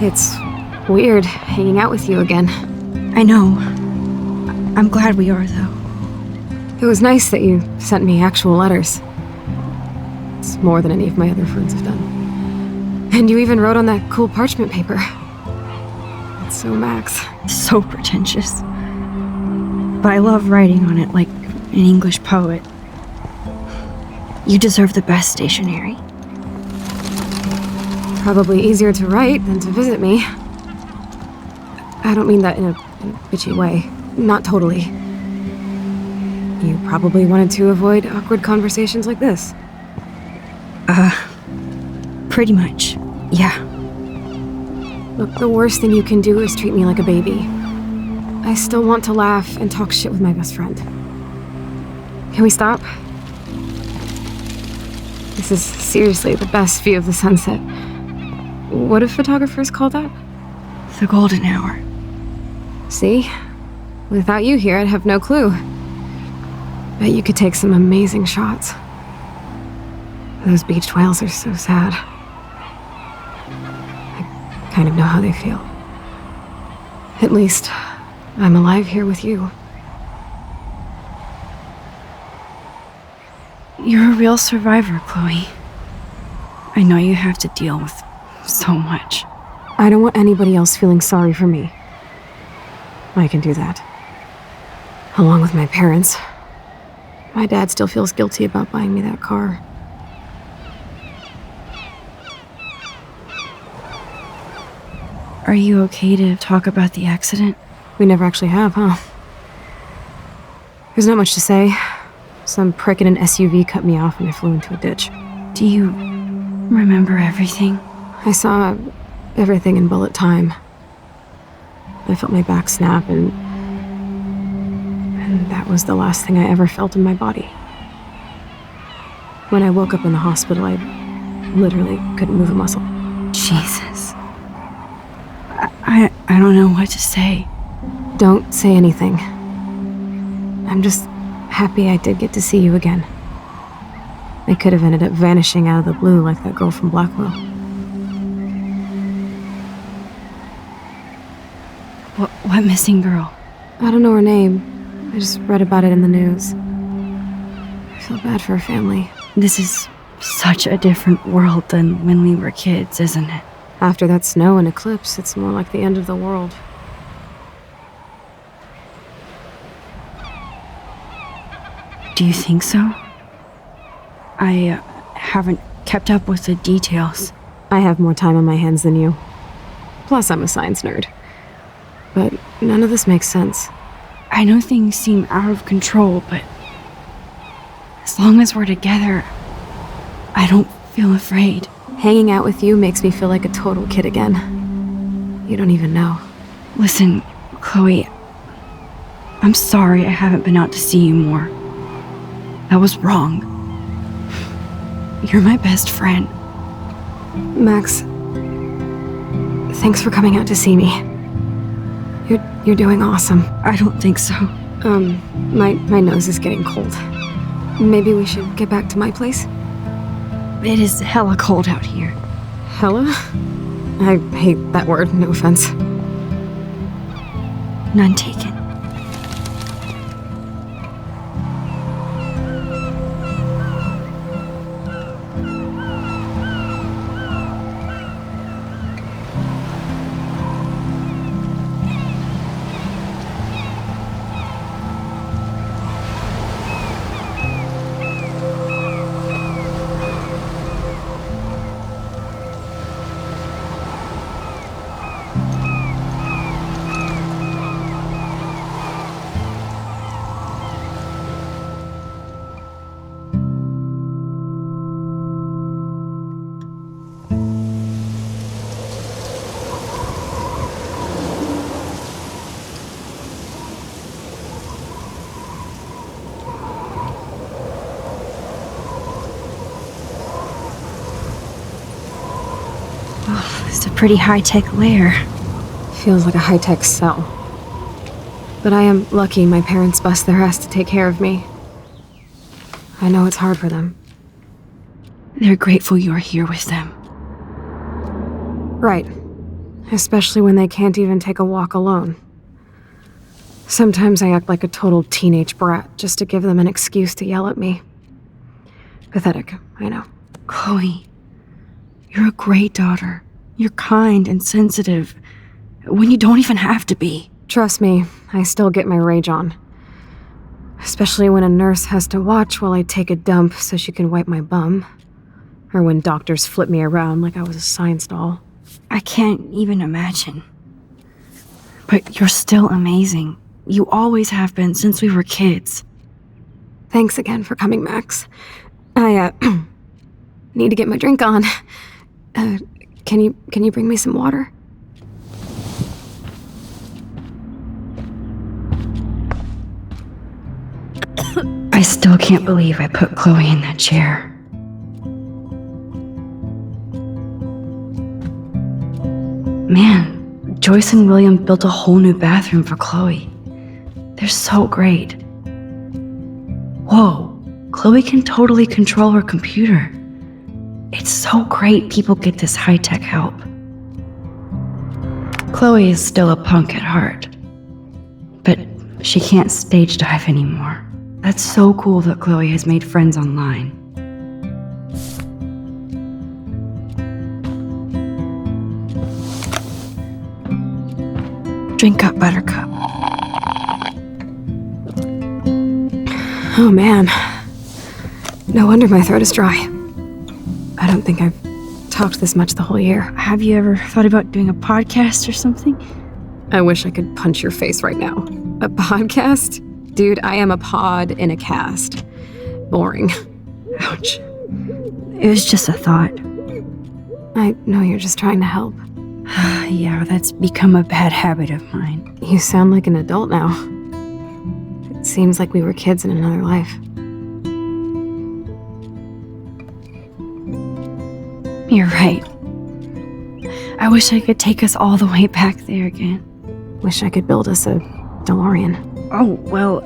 It's weird hanging out with you again. I know. I'm glad we are, though. It was nice that you sent me actual letters. It's more than any of my other friends have done. And you even wrote on that cool parchment paper. It's so Max. So pretentious. But I love writing on it like an English poet. You deserve the best stationery. Probably easier to write than to visit me. I don't mean that in a bitchy way. Not totally. You probably wanted to avoid awkward conversations like this. Pretty much, yeah. Look, the worst thing you can do is treat me like a baby. I still want to laugh and talk shit with my best friend. Can we stop? This is seriously the best view of the sunset. What do photographers call that? The golden hour. See? Without you here, I'd have no clue. Bet you could take some amazing shots. Those beached whales are so sad. I kind of know how they feel. At least, I'm alive here with you. You're a real survivor, Chloe. I know you have to deal with so much. I don't want anybody else feeling sorry for me. I can do that. Along with my parents. My dad still feels guilty about buying me that car. Are you okay to talk about the accident? We never actually have, huh? There's not much to say. Some prick in an SUV cut me off and I flew into a ditch. Do you remember everything? I saw everything in bullet time. I felt my back snap and that was the last thing I ever felt in my body. When I woke up in the hospital, I literally couldn't move a muscle. Jesus. I don't know what to say. Don't say anything. I'm just happy I did get to see you again. I could have ended up vanishing out of the blue like that girl from Blackwell. What missing girl? I don't know her name. I just read about it in the news. I feel bad for her family. This is such a different world than when we were kids, isn't it? After that snow and eclipse, it's more like the end of the world. Do you think so? I haven't kept up with the details. I have more time on my hands than you. Plus, I'm a science nerd. But none of this makes sense. I know things seem out of control, but as long as we're together, I don't feel afraid. Hanging out with you makes me feel like a total kid again. You don't even know. Listen, Chloe, I'm sorry I haven't been out to see you more. That was wrong. You're my best friend. Max, thanks for coming out to see me. You're doing awesome. I don't think so. My nose is getting cold. Maybe we should get back to my place? It is hella cold out here. Hella? I hate that word, no offense. None taken. It's a pretty high-tech lair. Feels like a high-tech cell. But I am lucky my parents bust their ass to take care of me. I know it's hard for them. They're grateful you're here with them. Right. especially when they can't even take a walk alone. Sometimes I act like a total teenage brat just to give them an excuse to yell at me. Pathetic, I know. Chloe, you're a great daughter. You're kind and sensitive when you don't even have to be. Trust me, I still get my rage on. Especially when a nurse has to watch while I take a dump so she can wipe my bum. Or when doctors flip me around like I was a science doll. I can't even imagine. But you're still amazing. You always have been since we were kids. Thanks again for coming, Max. I, need to get my drink on. Can you bring me some water? I still can't believe I put Chloe in that chair. Man, Joyce and William built a whole new bathroom for Chloe. They're so great. Whoa, Chloe can totally control her computer. It's so great people get this high-tech help. Chloe is still a punk at heart, but she can't stage dive anymore. That's so cool that Chloe has made friends online. Drink up, Buttercup. Oh man. No wonder my throat is dry. I don't think I've talked this much the whole year. Have you ever thought about doing a podcast or something? I wish I could punch your face right now. A podcast? Dude, I am a pod in a cast. Boring. Ouch. It was just a thought. I know you're just trying to help. Yeah, that's become a bad habit of mine. You sound like an adult now. It seems like we were kids in another life. You're right. I wish I could take us all the way back there again. Wish I could build us a DeLorean. Oh, well,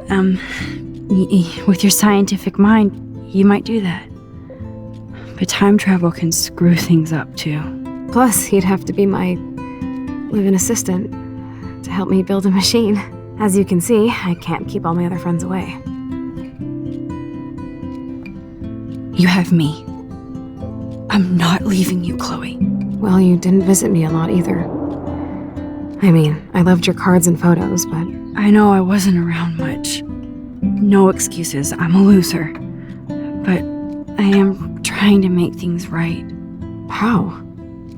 with your scientific mind, you might do that. But time travel can screw things up, too. Plus, he'd have to be my live-in assistant to help me build a machine. As you can see, I can't keep all my other friends away. You have me. I'm not leaving you, Chloe. Well, you didn't visit me a lot either. I mean, I loved your cards and photos, but... I know I wasn't around much. No excuses, I'm a loser. But I am trying to make things right. How?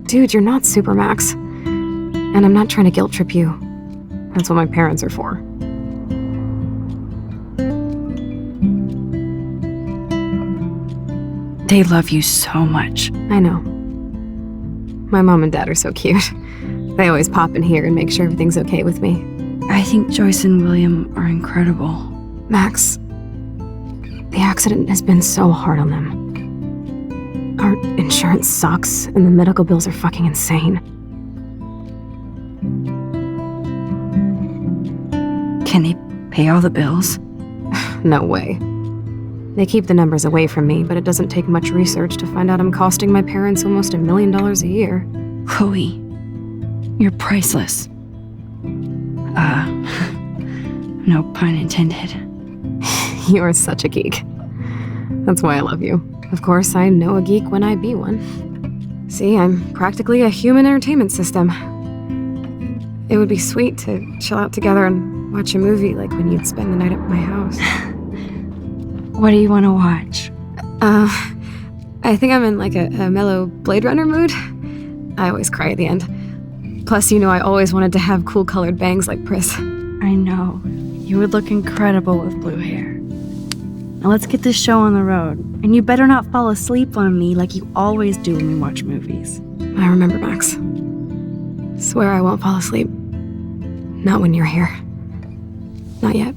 Dude, you're not Supermax. And I'm not trying to guilt trip you. That's what my parents are for. They love you so much. I know. My mom and dad are so cute. They always pop in here and make sure everything's okay with me. I think Joyce and William are incredible. Max, the accident has been so hard on them. Our insurance sucks, and the medical bills are fucking insane. Can they pay all the bills? No way. They keep the numbers away from me, but it doesn't take much research to find out I'm costing my parents almost $1 million a year. Chloe, you're priceless. No pun intended. You are such a geek. That's why I love you. Of course, I know a geek when I be one. See, I'm practically a human entertainment system. It would be sweet to chill out together and watch a movie like when you'd spend the night at my house. What do you want to watch? I think I'm in like a mellow Blade Runner mood. I always cry at the end. Plus, you know I always wanted to have cool colored bangs like Pris. I know. You would look incredible with blue hair. Now let's get this show on the road. And you better not fall asleep on me like you always do when we watch movies. I remember, Max. Swear I won't fall asleep. Not when you're here. Not yet.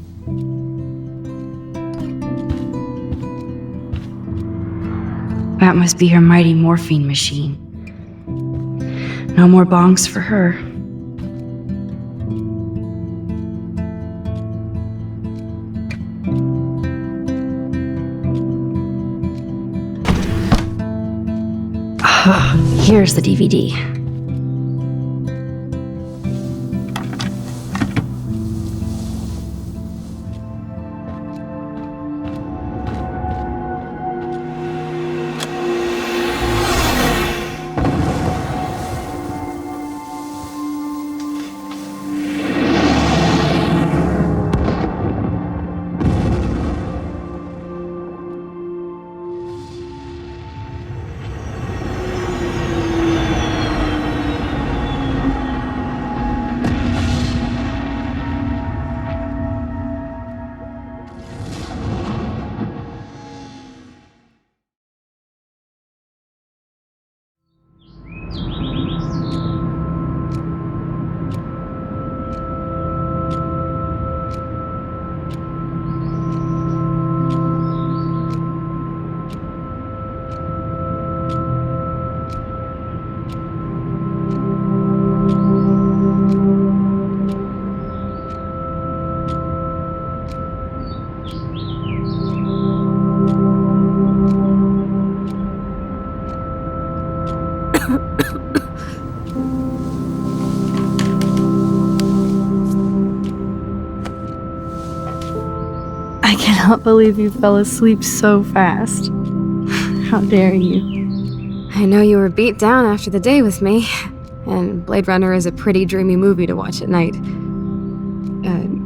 That must be her mighty morphine machine. No more bongs for her. Here's the DVD. cannot believe you fell asleep so fast. How dare you? I know you were beat down after the day with me, and Blade Runner is a pretty dreamy movie to watch at night.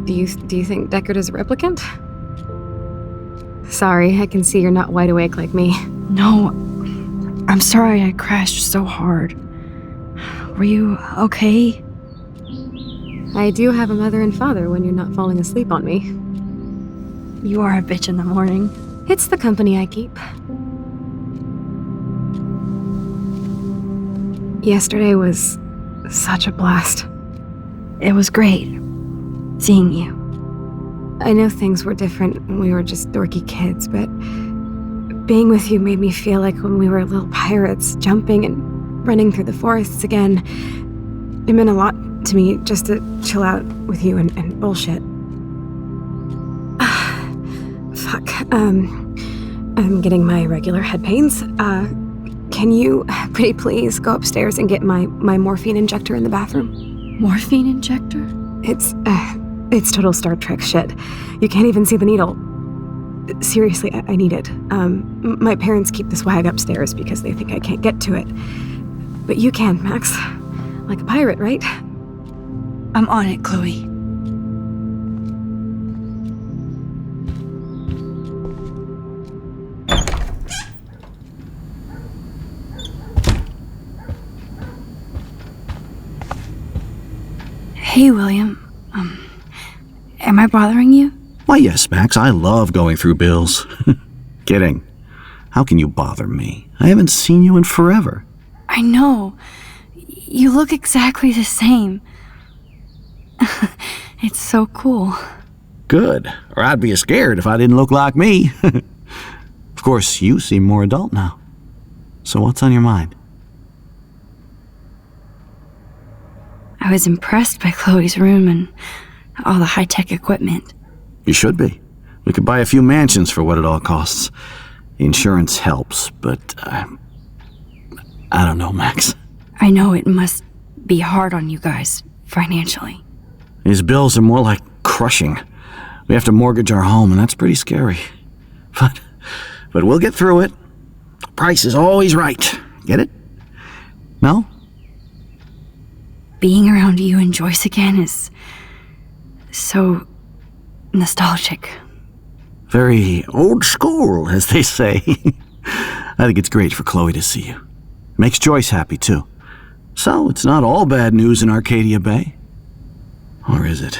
Do you think Deckard is a replicant? Sorry, I can see you're not wide awake like me. No, I'm sorry I crashed so hard. Were you okay? I do have a mother and father when you're not falling asleep on me. You are a bitch in the morning. It's the company I keep. Yesterday was such a blast. It was great seeing you. I know things were different when we were just dorky kids, but being with you made me feel like when we were little pirates, jumping and running through the forests again. It meant a lot to me just to chill out with you and bullshit. Fuck. I'm getting my regular head pains. Can you, pretty please, go upstairs and get my morphine injector in the bathroom? Morphine injector? It's total Star Trek shit. You can't even see the needle. Seriously, I need it. My parents keep the swag upstairs because they think I can't get to it. But you can, Max. Like a pirate, right? I'm on it, Chloe. Hey, William. Am I bothering you? Why, yes, Max. I love going through bills. Kidding. How can you bother me? I haven't seen you in forever. I know. You look exactly the same. It's so cool. Good. Or I'd be scared if I didn't look like me. Of course, you seem more adult now. So what's on your mind? I was impressed by Chloe's room and all the high-tech equipment. You should be. We could buy a few mansions for what it all costs. The insurance helps, but I don't know, Max. I know it must be hard on you guys, financially. These bills are more like crushing. We have to mortgage our home, and that's pretty scary. But we'll get through it. The price is always right. Get it? No? Being around you and Joyce again is so nostalgic. Very old school, as they say. I think it's great for Chloe to see you. Makes Joyce happy, too. So, it's not all bad news in Arcadia Bay. Or is it?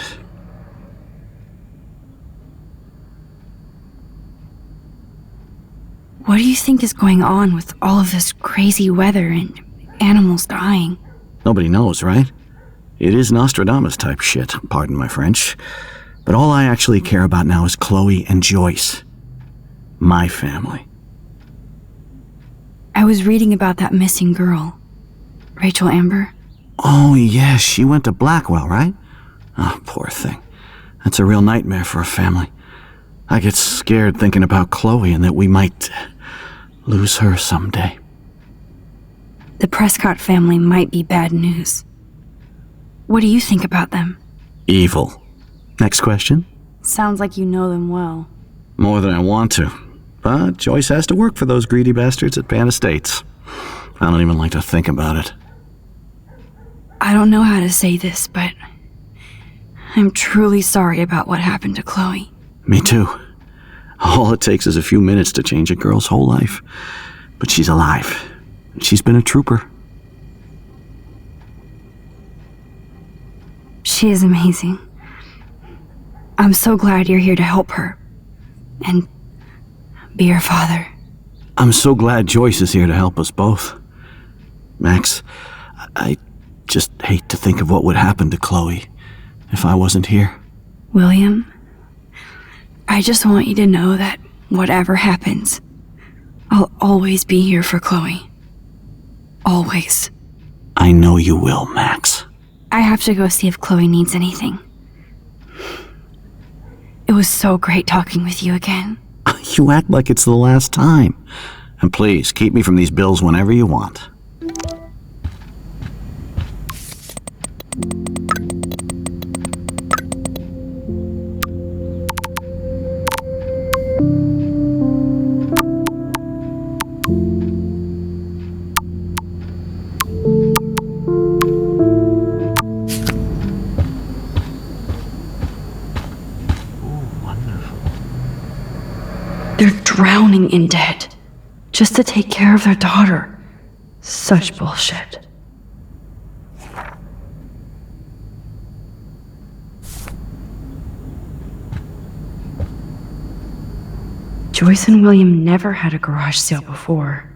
What do you think is going on with all of this crazy weather and animals dying? Nobody knows, right? It is Nostradamus type shit, pardon my French. But all I actually care about now is Chloe and Joyce. My family. I was reading about that missing girl, Rachel Amber. Oh, yes, she went to Blackwell, right? Oh, poor thing. That's a real nightmare for a family. I get scared thinking about Chloe and that we might lose her someday. The Prescott family might be bad news. What do you think about them? Evil. Next question? Sounds like you know them well. More than I want to. But Joyce has to work for those greedy bastards at Pan Estates. I don't even like to think about it. I don't know how to say this, but I'm truly sorry about what happened to Chloe. Me too. All it takes is a few minutes to change a girl's whole life. But she's alive. She's been a trooper. She is amazing. I'm so glad you're here to help her. And be her father. I'm so glad Joyce is here to help us both. Max, I just hate to think of what would happen to Chloe if I wasn't here. William, I just want you to know that whatever happens, I'll always be here for Chloe. Always. I know you will, Max. I have to go see if Chloe needs anything. It was so great talking with you again. You act like it's the last time. And please, keep me from these bills whenever you want. drowning in debt just to take care of their daughter. Such bullshit. Joyce and William never had a garage sale before.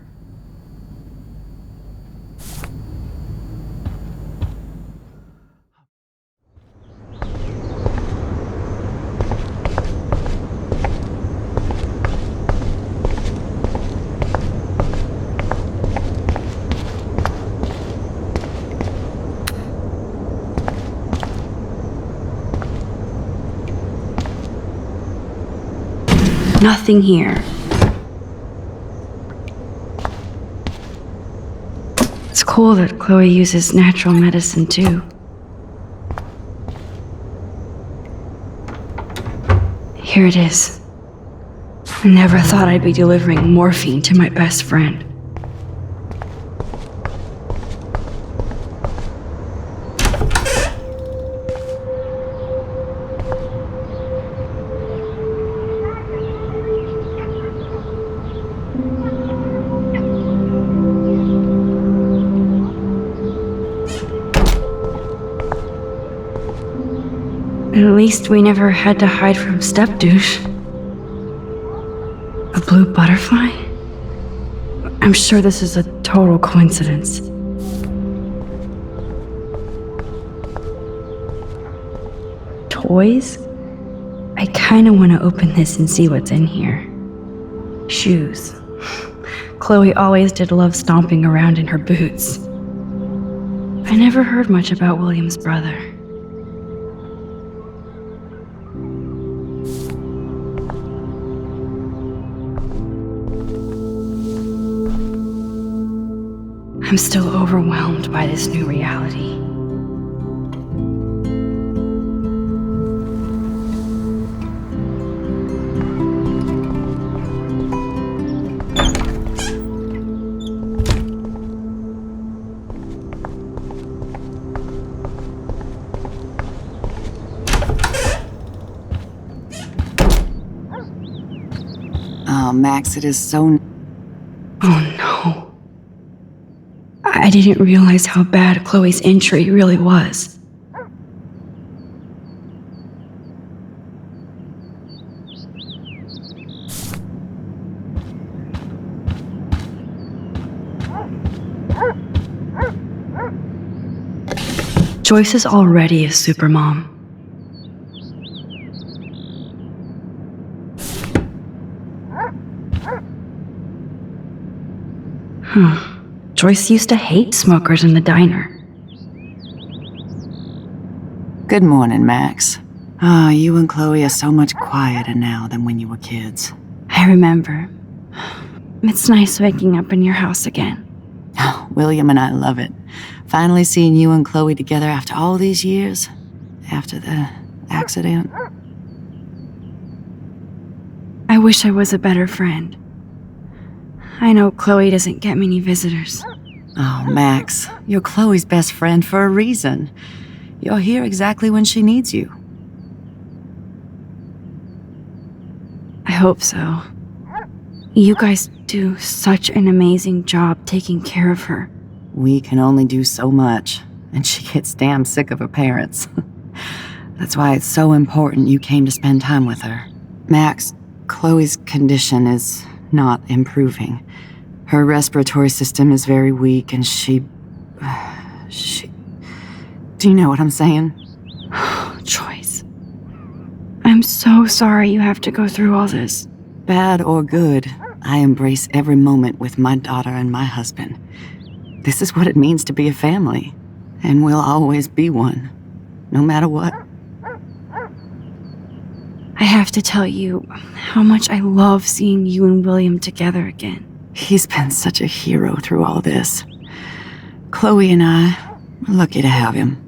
Nothing here. It's cool that Chloe uses natural medicine too. Here it is. I never thought I'd be delivering morphine to my best friend. At least we never had to hide from Step-douche. A blue butterfly? I'm sure this is a total coincidence. Toys? I kinda wanna open this and see what's in here. Shoes. Chloe always did love stomping around in her boots. I never heard much about William's brother. I'm still overwhelmed by this new reality. Oh, Max, it is so... Oh no. I didn't realize how bad Chloe's injury really was. Joyce is already a supermom. Joyce used to hate smokers in the diner. Good morning, Max. Ah, you and Chloe are so much quieter now than when you were kids. I remember. It's nice waking up in your house again. Oh, William and I love it. Finally seeing you and Chloe together after all these years. After the accident. I wish I was a better friend. I know Chloe doesn't get many visitors. Oh, Max, you're Chloe's best friend for a reason. You're here exactly when she needs you. I hope so. You guys do such an amazing job taking care of her. We can only do so much, and she gets damn sick of her parents. That's why it's so important you came to spend time with her. Max, Chloe's condition is not improving. Her respiratory system is very weak, and she... Do you know what I'm saying? Joyce. I'm so sorry you have to go through all this. Bad or good, I embrace every moment with my daughter and my husband. This is what it means to be a family, and we'll always be one, no matter what. I have to tell you how much I love seeing you and William together again. He's been such a hero through all this. Chloe and I are lucky to have him.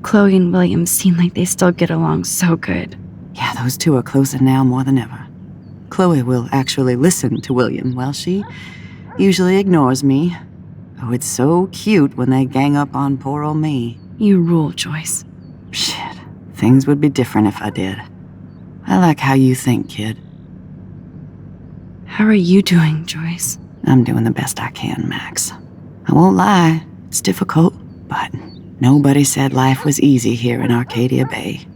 Chloe and William seem like they still get along so good. Yeah, those two are closer now more than ever. Chloe will actually listen to William, while she usually ignores me. Oh, it's so cute when they gang up on poor old me. You rule, Joyce. Shit, things would be different if I did. I like how you think, kid. How are you doing, Joyce? I'm doing the best I can, Max. I won't lie, it's difficult, but nobody said life was easy here in Arcadia Bay.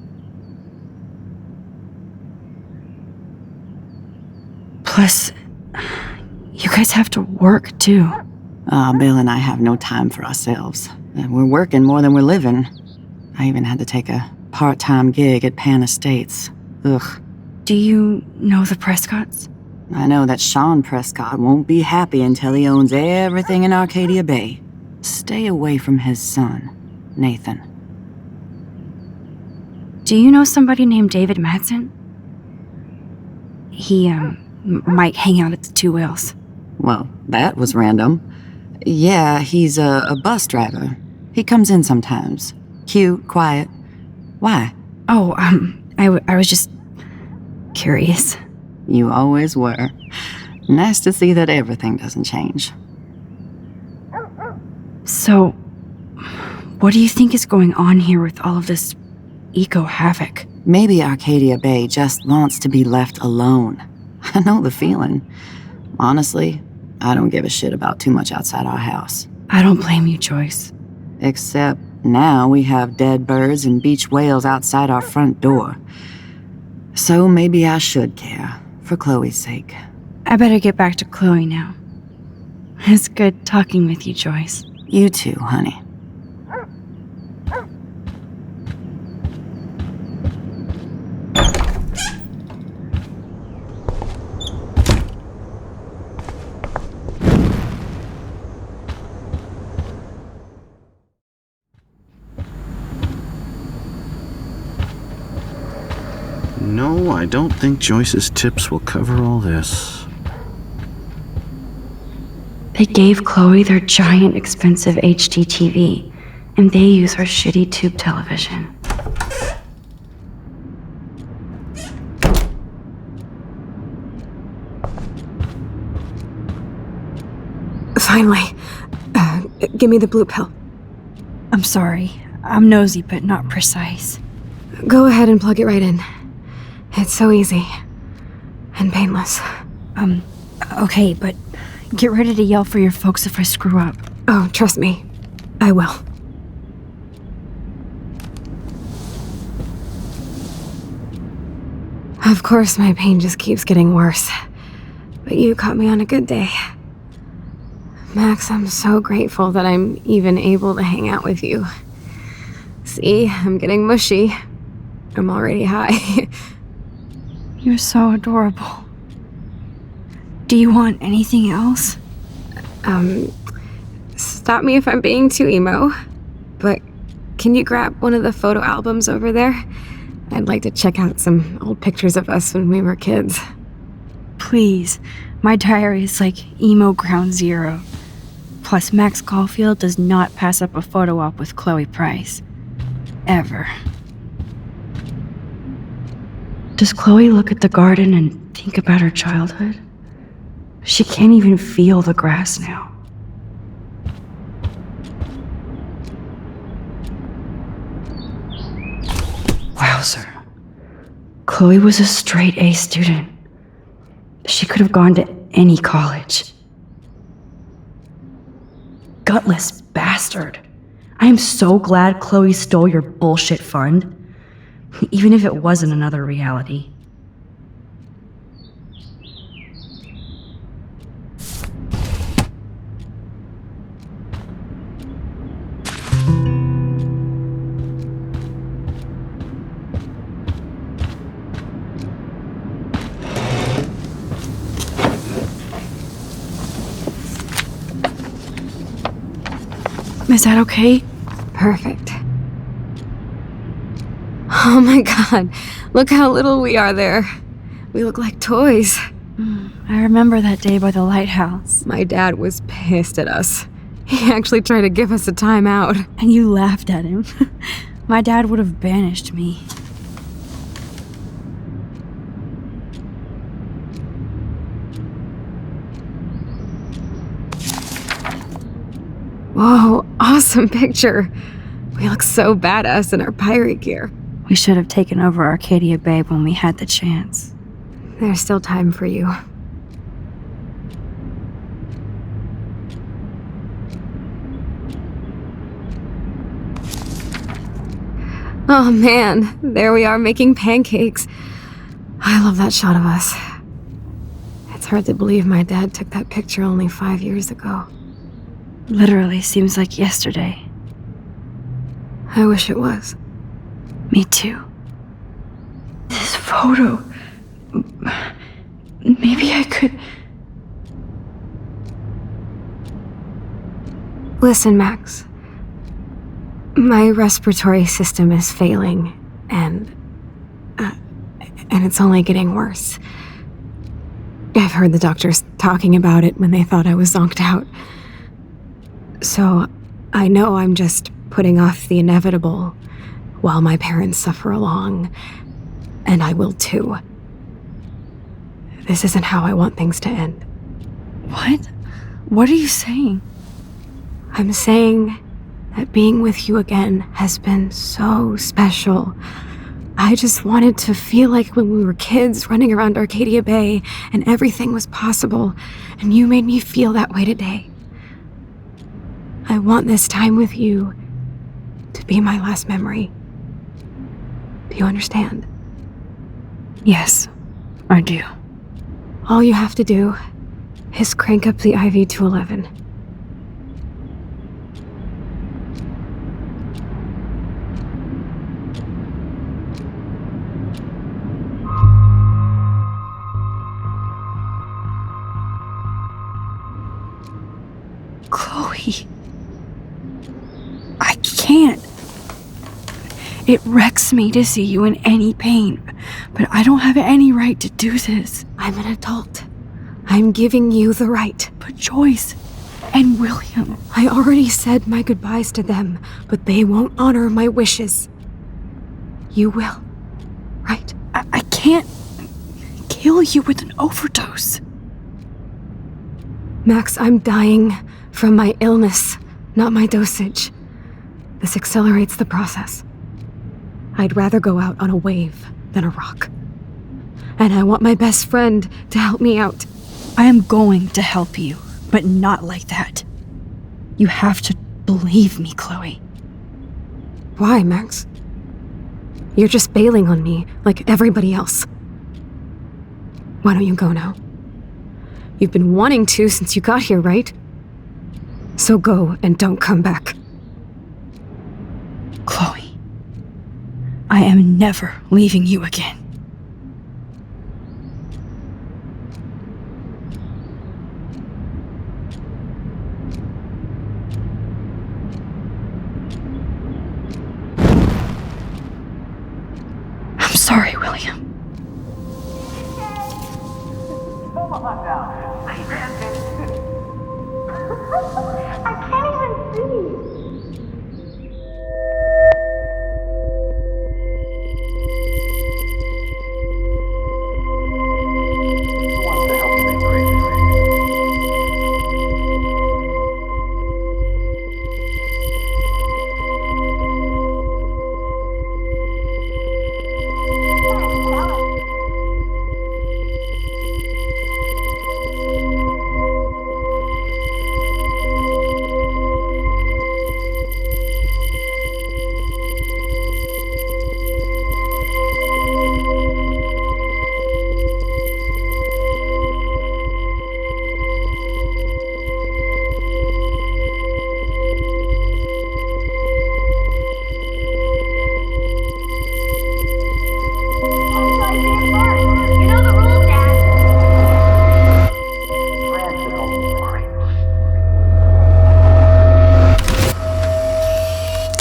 Plus, you guys have to work, too. Bill and I have no time for ourselves. We're working more than we're living. I even had to take a part-time gig at Pan Estates. Ugh. Do you know the Prescotts? I know that Sean Prescott won't be happy until he owns everything in Arcadia Bay. Stay away from his son, Nathan. Do you know somebody named David Madsen? He, might hang out at the Two Whales. Well, that was random. Yeah, he's a bus driver. He comes in sometimes. Cute, quiet. Why? Oh, I was just curious. You always were. Nice to see that everything doesn't change. So, what do you think is going on here with all of this eco-havoc? Maybe Arcadia Bay just wants to be left alone. I know the feeling. Honestly, I don't give a shit about too much outside our house. I don't blame you, Joyce. Except now we have dead birds and beach whales outside our front door. So maybe I should care, for Chloe's sake. I better get back to Chloe now. It's good talking with you, Joyce. You too, honey. No, I don't think Joyce's tips will cover all this. They gave Chloe their giant, expensive HD TV, and they use her shitty tube television. Finally. Give me the blue pill. I'm sorry. I'm nosy, but not precise. Go ahead and plug it right in. It's so easy. And painless. Okay, but get ready to yell for your folks if I screw up. Oh, trust me. I will. Of course, my pain just keeps getting worse. But you caught me on a good day. Max, I'm so grateful that I'm even able to hang out with you. See, I'm getting mushy. I'm already high. You're so adorable. Do you want anything else? Stop me if I'm being too emo, but can you grab one of the photo albums over there? I'd like to check out some old pictures of us when we were kids. Please. My diary is like emo ground zero. Plus, Max Caulfield does not pass up a photo op with Chloe Price. Ever. Does Chloe look at the garden and think about her childhood? She can't even feel the grass now. Wowzer. Chloe was a straight A student. She could have gone to any college. Gutless bastard. I am so glad Chloe stole your bullshit fund. Even if it wasn't another reality. Is that okay? Perfect. Oh my god, look how little we are there. We look like toys. I remember that day by the lighthouse. My dad was pissed at us. He actually tried to give us a timeout. And you laughed at him. My dad would have banished me. Whoa, awesome picture. We look so badass in our pirate gear. We should have taken over Arcadia Bay when we had the chance. There's still time for you. Oh man, there we are making pancakes. I love that shot of us. It's hard to believe my dad took that picture only 5 years ago. Literally seems like yesterday. I wish it was. Me too. This photo. Maybe I could. Listen, Max. My respiratory system is failing, and it's only getting worse. I've heard the doctors talking about it when they thought I was zonked out. So, I know I'm just putting off the inevitable while my parents suffer along, and I will too. This isn't how I want things to end. What? What are you saying? I'm saying that being with you again has been so special. I just wanted to feel like when we were kids running around Arcadia Bay and everything was possible, and you made me feel that way today. I want this time with you to be my last memory. Do you understand? Yes, I do. All you have to do is crank up the IV to 11. Chloe. I can't. It wrecks me to see you in any pain, but I don't have any right to do this. I'm an adult. I'm giving you the right. But Joyce and William. I already said my goodbyes to them, but they won't honor my wishes. You will, right? I can't kill you with an overdose. Max, I'm dying from my illness, not my dosage. This accelerates the process. I'd rather go out on a wave than a rock. And I want my best friend to help me out. I am going to help you, but not like that. You have to believe me, Chloe. Why, Max? You're just bailing on me like everybody else. Why don't you go now? You've been wanting to since you got here, right? So go and don't come back. Chloe, I am never leaving you again. I'm sorry, William.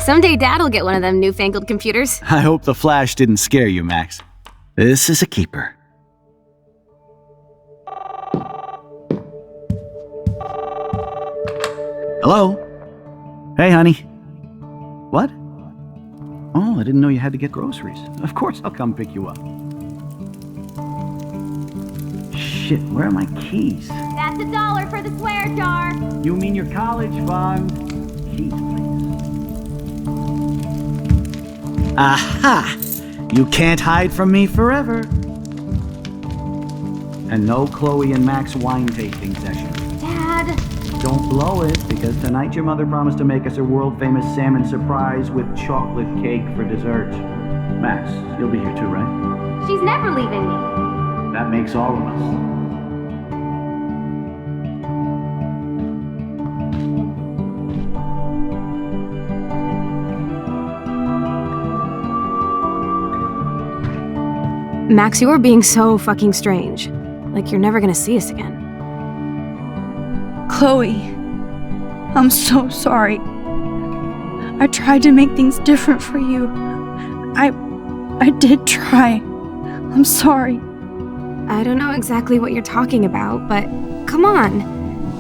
Someday Dad'll get one of them newfangled computers. I hope the flash didn't scare you, Max. This is a keeper. Hello? Hey, honey. What? Oh, I didn't know you had to get groceries. Of course I'll come pick you up. Shit, where are my keys? That's $1 for the swear jar. You mean your college fund? Keys, please. Aha! You can't hide from me forever. And no Chloe and Max wine tasting session. Dad. Don't blow it, because tonight your mother promised to make us a world-famous salmon surprise with chocolate cake for dessert. Max, you'll be here too, right? She's never leaving me. That makes all of us. Max, you are being so fucking strange. Like you're never gonna see us again. Chloe, I'm so sorry. I tried to make things different for you. I did try. I'm sorry. I don't know exactly what you're talking about, but come on.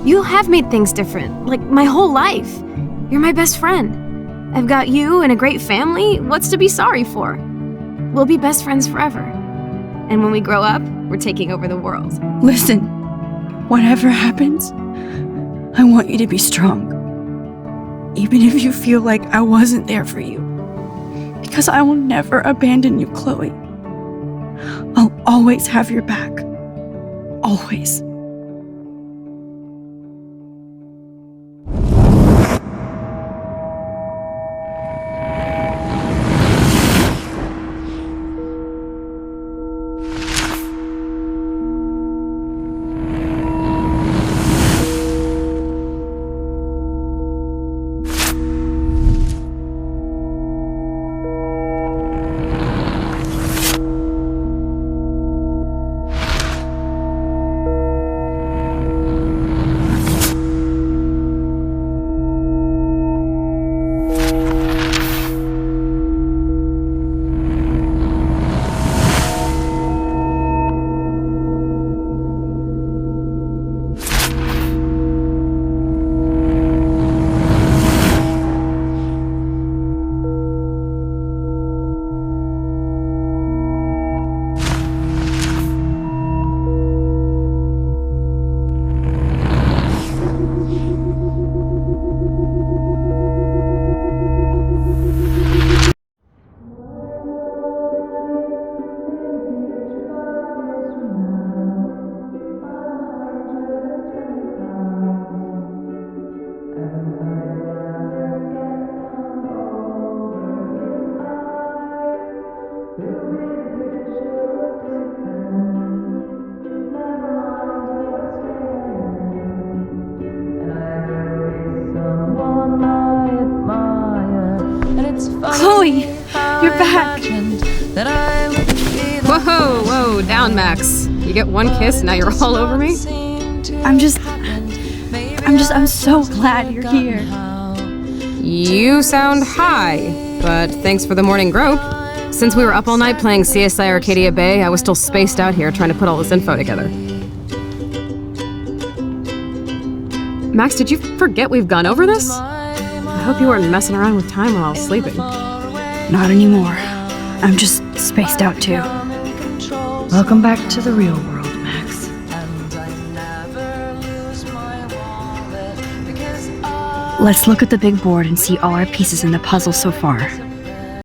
You have made things different, like my whole life. You're my best friend. I've got you and a great family. What's to be sorry for? We'll be best friends forever. And when we grow up, we're taking over the world. Listen, whatever happens, I want you to be strong. Even if you feel like I wasn't there for you. Because I will never abandon you, Chloe. I'll always have your back. Always. Chloe, you're back. Whoa, down, Max. You get one kiss, now you're all over me? I'm so glad you're here. You sound high, but thanks for the morning grope. Since we were up all night playing CSI Arcadia Bay, I was still spaced out here trying to put all this info together. Max, did you forget we've gone over this? I hope you weren't messing around with time while I was sleeping. Not anymore. I'm just spaced out too. Welcome back to the real world, Max. Let's look at the big board and see all our pieces in the puzzle so far.